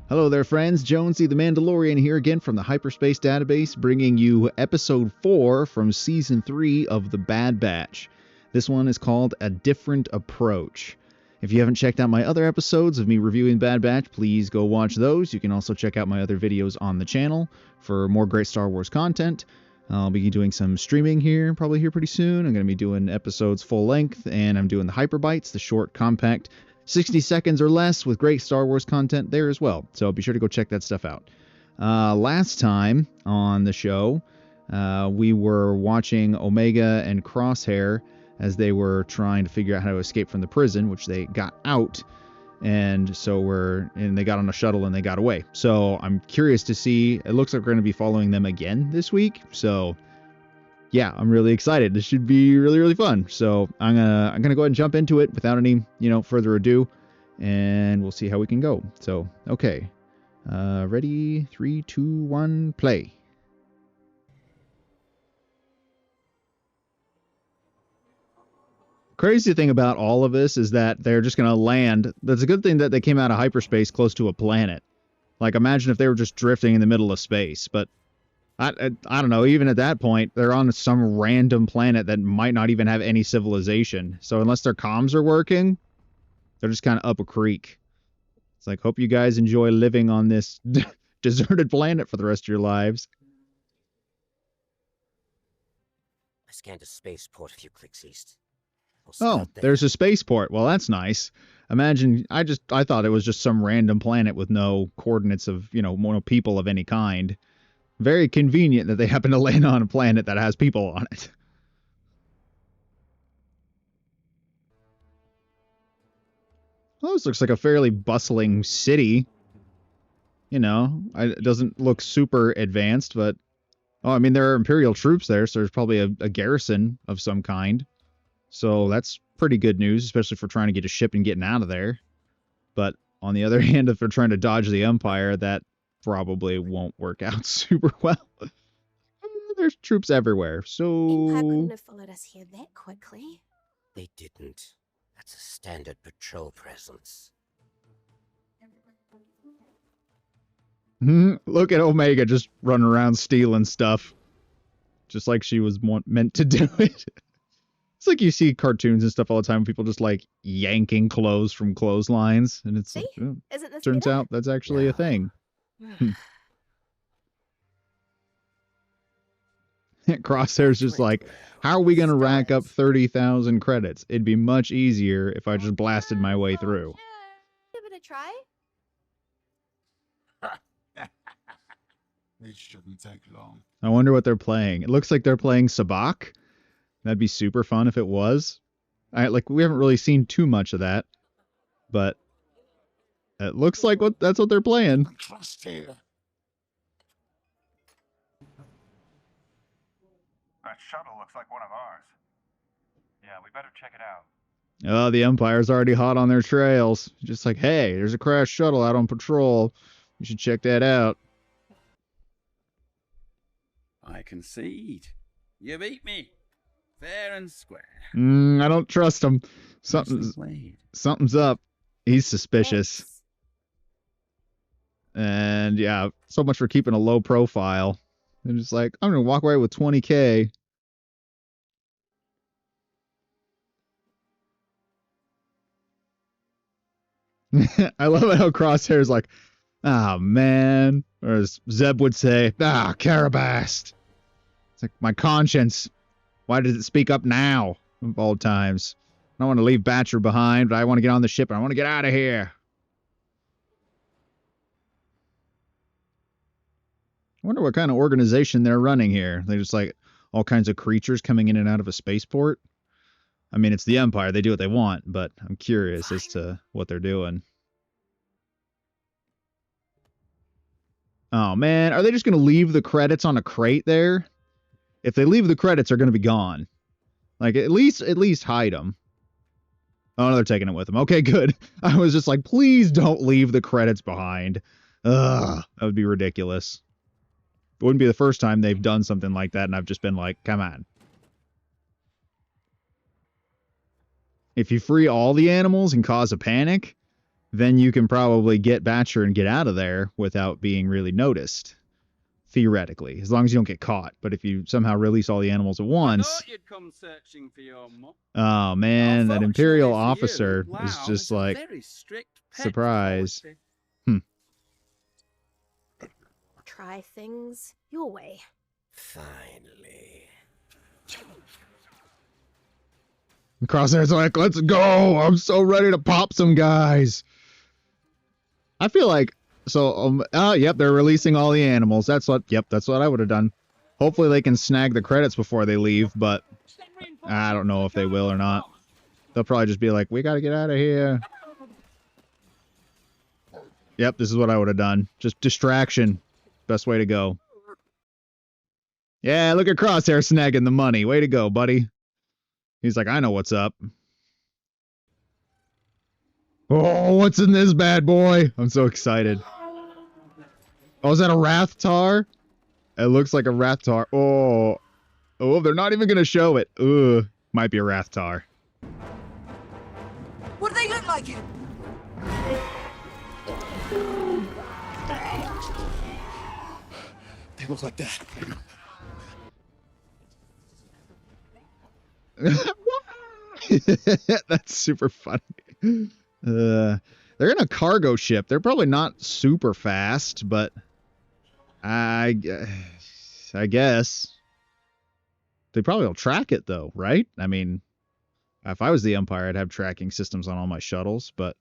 Hello there, friends. Jonesy the Mandalorian here again from the Hyperspace Database, bringing you episode 4 from season 3 of The Bad Batch. This one is called A Different Approach. If you haven't checked out my other episodes of me reviewing Bad Batch, please go watch those. You can also check out my other videos on the channel for more great Star Wars content. I'll be doing some streaming here, probably here pretty soon. I'm going to be doing episodes full length, and I'm doing the Hyper Bites, the short, compact 60 seconds or less with great Star Wars content there as well. So be sure to go check that stuff out. Last time on the show, we were watching Omega and Crosshair as they were trying to figure out how to escape from the prison, which they got out. And they got on a shuttle and they got away. So I'm curious to see, it looks like we're going to be following them again this week. So yeah, I'm really excited. This should be really, really fun. So I'm gonna go ahead and jump into it without any, further ado, and we'll see how we can go. So, okay. Ready? 3, 2, 1, play. Crazy thing about all of this is that they're just gonna land. That's a good thing that they came out of hyperspace close to a planet. Like, imagine if they were just drifting in the middle of space, but I don't know, even at that point, they're on some random planet that might not even have any civilization. So unless their comms are working, they're just kind of up a creek. It's like, hope you guys enjoy living on this deserted planet for the rest of your lives. I scanned a spaceport a few clicks east. Oh, there's a spaceport. Well, that's nice. Imagine, I thought it was just some random planet with no coordinates of, no people of any kind. Very convenient that they happen to land on a planet that has people on it. Well, this looks like a fairly bustling city. It doesn't look super advanced, but... Oh, I mean, there are Imperial troops there, so there's probably a garrison of some kind. So that's pretty good news, especially for trying to get a ship and getting out of there. But on the other hand, if they're trying to dodge the Empire, that probably won't work out super well. There's troops everywhere, so... Empire couldn't have followed us here that quickly. They didn't. That's a standard patrol presence. Look at Omega just running around stealing stuff. Just like she was meant to do it. It's like you see cartoons and stuff all the time, people just like yanking clothes from clotheslines, and it's See? like, oh, Isn't this turns better? out that's actually a thing. Crosshair's just like, how are we going to rack up 30,000 credits? It'd be much easier if I just blasted my way through. Give it a try. It shouldn't take long. I wonder what they're playing. It looks like they're playing Sabacc. That'd be super fun if it was. We haven't really seen too much of that, but it looks like that's what they're playing. Crosshair. That shuttle looks like one of ours. Yeah, we better check it out. Oh, the Empire's already hot on their trails. Just like, hey, there's a crashed shuttle out on patrol. You should check that out. I concede. You beat me. Fair and square. I don't trust him. Something's up. He's suspicious. Thanks. And yeah, so much for keeping a low profile. They're just like, I'm going to walk away with 20K. I love how Crosshair's like, ah, man. Or as Zeb would say, ah, Carabast. It's like, my conscience. Why does it speak up now, of all times? I don't want to leave Batcher behind, but I want to get on the ship and I want to get out of here. I wonder what kind of organization they're running here. They're just like all kinds of creatures coming in and out of a spaceport. I mean, it's the Empire. They do what they want, but I'm curious as to what they're doing. Oh, man. Are they just going to leave the credits on a crate there? If they leave the credits, they're going to be gone. Like, at least hide them. Oh, no, they're taking it with them. Okay, good. I was just like, please don't leave the credits behind. Ugh, that would be ridiculous. It wouldn't be the first time they've done something like that, and I've just been like, come on. If you free all the animals and cause a panic, then you can probably get Batcher and get out of there without being really noticed. Theoretically, as long as you don't get caught. But if you somehow release all the animals at I once, thought you'd come searching for your mum. oh man, that Unfortunately Imperial for you, officer WoW is just has a like, very strict pet surprise. policy. Try things your way. Finally. Crosshair's like, let's go! I'm so ready to pop some guys. I feel like, so, yep, they're releasing all the animals. That's what I would have done. Hopefully they can snag the credits before they leave, but I don't know if they will or not. They'll probably just be like, we gotta get out of here. Yep, this is what I would have done. Just distraction. Best way to go. Yeah, look at Crosshair snagging the money. Way to go, buddy. He's like, I know what's up. Oh, what's in this bad boy? I'm so excited. Oh, is that a Rathtar? It looks like a Rathtar. Oh, they're not even going to show it. Ugh, might be a Rathtar. What do they look like? They look like that. That's super funny. They're in a cargo ship. They're probably not super fast, but I guess they probably will track it though, right? I mean, if I was the Empire, I'd have tracking systems on all my shuttles, but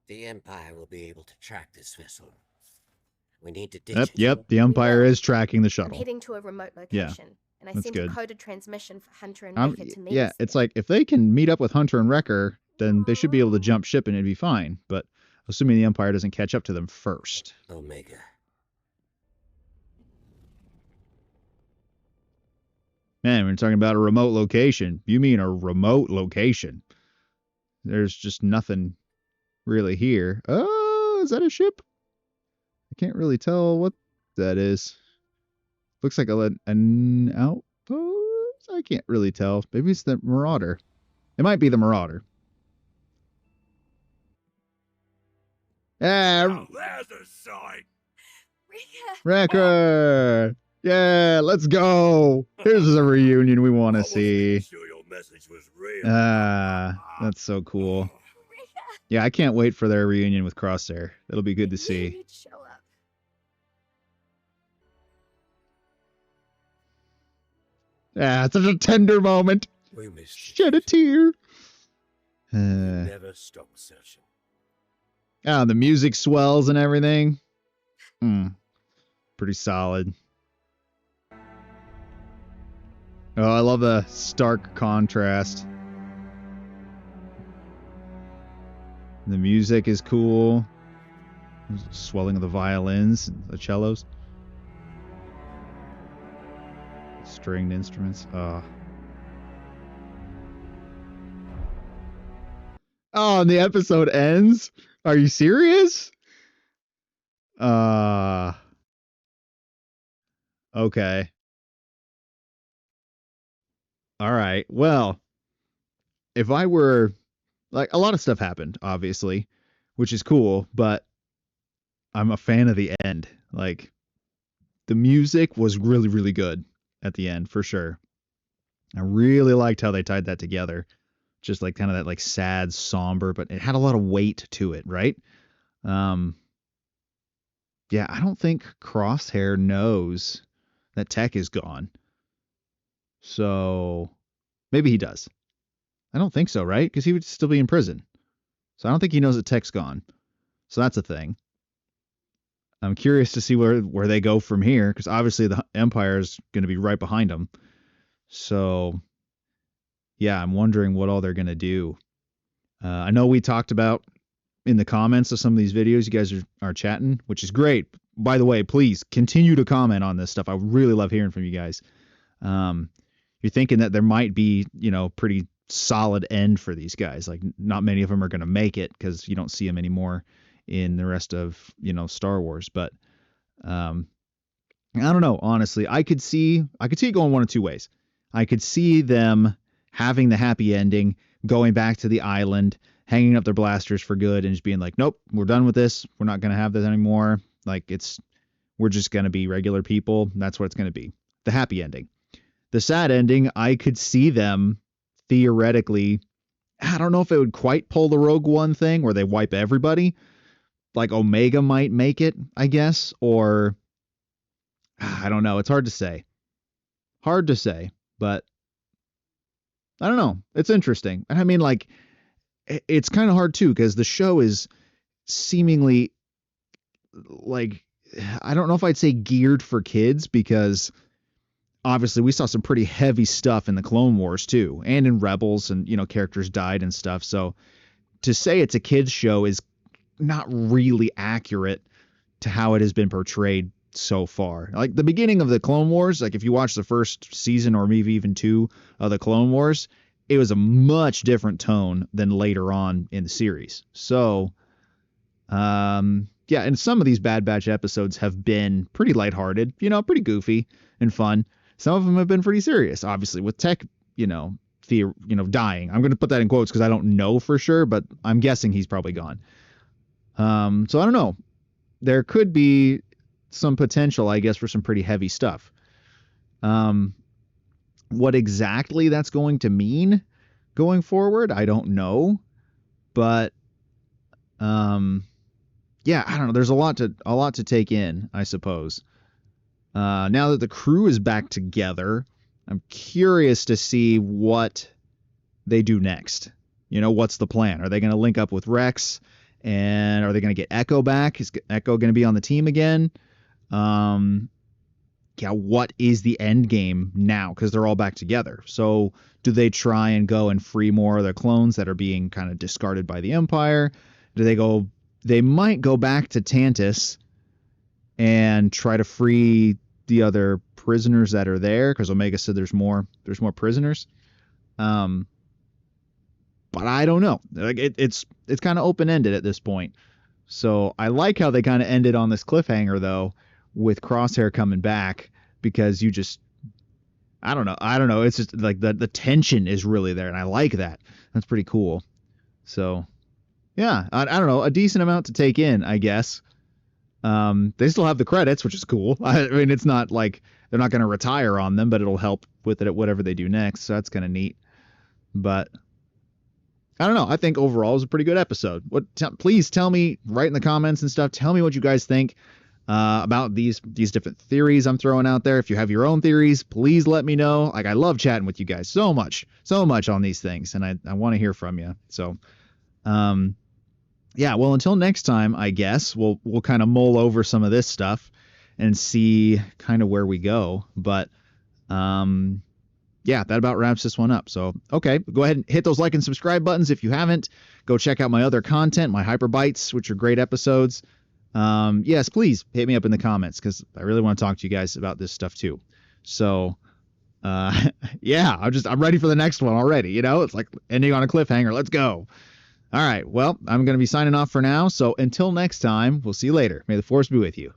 The Empire will be able to track this vessel. We need to ditch it. Yep, the Empire is tracking the I'm shuttle. heading to a remote Yeah, location, and I that's sent good. a coded transmission for Hunter and Wrecker to meet yeah, us it's there. like if they can meet up with Hunter and Wrecker, then they should be able to jump ship and it'd be fine. But assuming the Empire doesn't catch up to them first. Omega. Man, we're talking about a remote location. You mean a remote location? There's just nothing really here. Oh, is that a ship? I can't really tell what that is. Looks like an outpost. I can't really tell. Maybe it's the Marauder. It might be the Marauder. Ah, There's a sight. Wrecker! Yeah, let's go. Here's a reunion we want to see. Sure your message was real. Ah, that's so cool. Yeah, I can't wait for their reunion with Crosshair. It'll be good to see. You'd show up. Ah, such a tender moment. We missed Shed a tear. Never stop searching. The music swells and everything. Pretty solid. Oh, I love the stark contrast. The music is cool. Swelling of the violins and the cellos. Stringed instruments. Oh, and the episode ends? Are you serious? Okay. All right. Well, if I were like, a lot of stuff happened, obviously, which is cool, but I'm a fan of the end. Like, the music was really, really good at the end, for sure. I really liked how they tied that together. Just like kind of that like sad, somber, but it had a lot of weight to it, right? Yeah, I don't think Crosshair knows that Tech is gone. So maybe he does. I don't think so, right? Because he would still be in prison. So I don't think he knows that Tech's gone. So that's a thing. I'm curious to see where they go from here, because obviously the Empire is going to be right behind them. So yeah, I'm wondering what all they're going to do. I know we talked about in the comments of some of these videos, you guys are chatting, which is great. By the way, please continue to comment on this stuff. I really love hearing from you guys. You're thinking that there might be, pretty solid end for these guys. Like, not many of them are going to make it because you don't see them anymore in the rest of, Star Wars. But I don't know. Honestly, I could see it going one of two ways. I could see them having the happy ending, going back to the island, hanging up their blasters for good, and just being like, nope, we're done with this. We're not going to have this anymore. Like, we're just going to be regular people. That's what it's going to be. The happy ending. The sad ending, I could see them theoretically, I don't know if it would quite pull the Rogue One thing where they wipe everybody. Like Omega might make it, I guess, or I don't know. It's hard to say. But I don't know. It's interesting. I mean, like, it's kind of hard too, because the show is seemingly, like, I don't know if I'd say geared for kids, because obviously we saw some pretty heavy stuff in the Clone Wars too, and in Rebels, and, you know, characters died and stuff. So to say it's a kids show is not really accurate to how it has been portrayed so far. Like the beginning of the Clone Wars, like if you watch the first season or maybe even 2 of the Clone Wars, it was a much different tone than later on in the series. So, yeah, and some of these Bad Batch episodes have been pretty lighthearted, you know, pretty goofy and fun. Some of them have been pretty serious, obviously, with Tech, dying. I'm going to put that in quotes because I don't know for sure, but I'm guessing he's probably gone. So I don't know. There could be some potential, I guess, for some pretty heavy stuff. What exactly that's going to mean going forward, I don't know. But yeah, I don't know. There's a lot to take in, I suppose. Now that the crew is back together, I'm curious to see what they do next. You know, what's the plan? Are they going to link up with Rex? And are they going to get Echo back? Is Echo going to be on the team again? Yeah, what is the end game now? Because they're all back together. So do they try and go and free more of their clones that are being kind of discarded by the Empire? They might go back to Tantus and try to free the other prisoners that are there, because Omega said there's more prisoners. But I don't know. Like it's kind of open-ended at this point. So I like how they kind of ended on this cliffhanger though, with Crosshair coming back, because I don't know. It's just like the tension is really there, and I like that. That's pretty cool. So yeah, I don't know, a decent amount to take in, I guess. They still have the credits, which is cool. I mean, it's not like they're not going to retire on them, but it'll help with it at whatever they do next. So that's kind of neat. But I don't know. I think overall it was a pretty good episode. Please tell me, right in the comments and stuff, tell me what you guys think about these different theories I'm throwing out there. If you have your own theories, please let me know. Like, I love chatting with you guys so much on these things, and I want to hear from you. So, yeah, well, until next time, I guess we'll kind of mull over some of this stuff and see kind of where we go. But yeah, that about wraps this one up. So, okay, go ahead and hit those like and subscribe buttons if you haven't. Go check out my other content, my Hyper Bites, which are great episodes. Yes, please hit me up in the comments, because I really want to talk to you guys about this stuff too. So, yeah, I'm ready for the next one already. You know, it's like ending on a cliffhanger. Let's go. All right, well, I'm going to be signing off for now. So until next time, we'll see you later. May the Force be with you.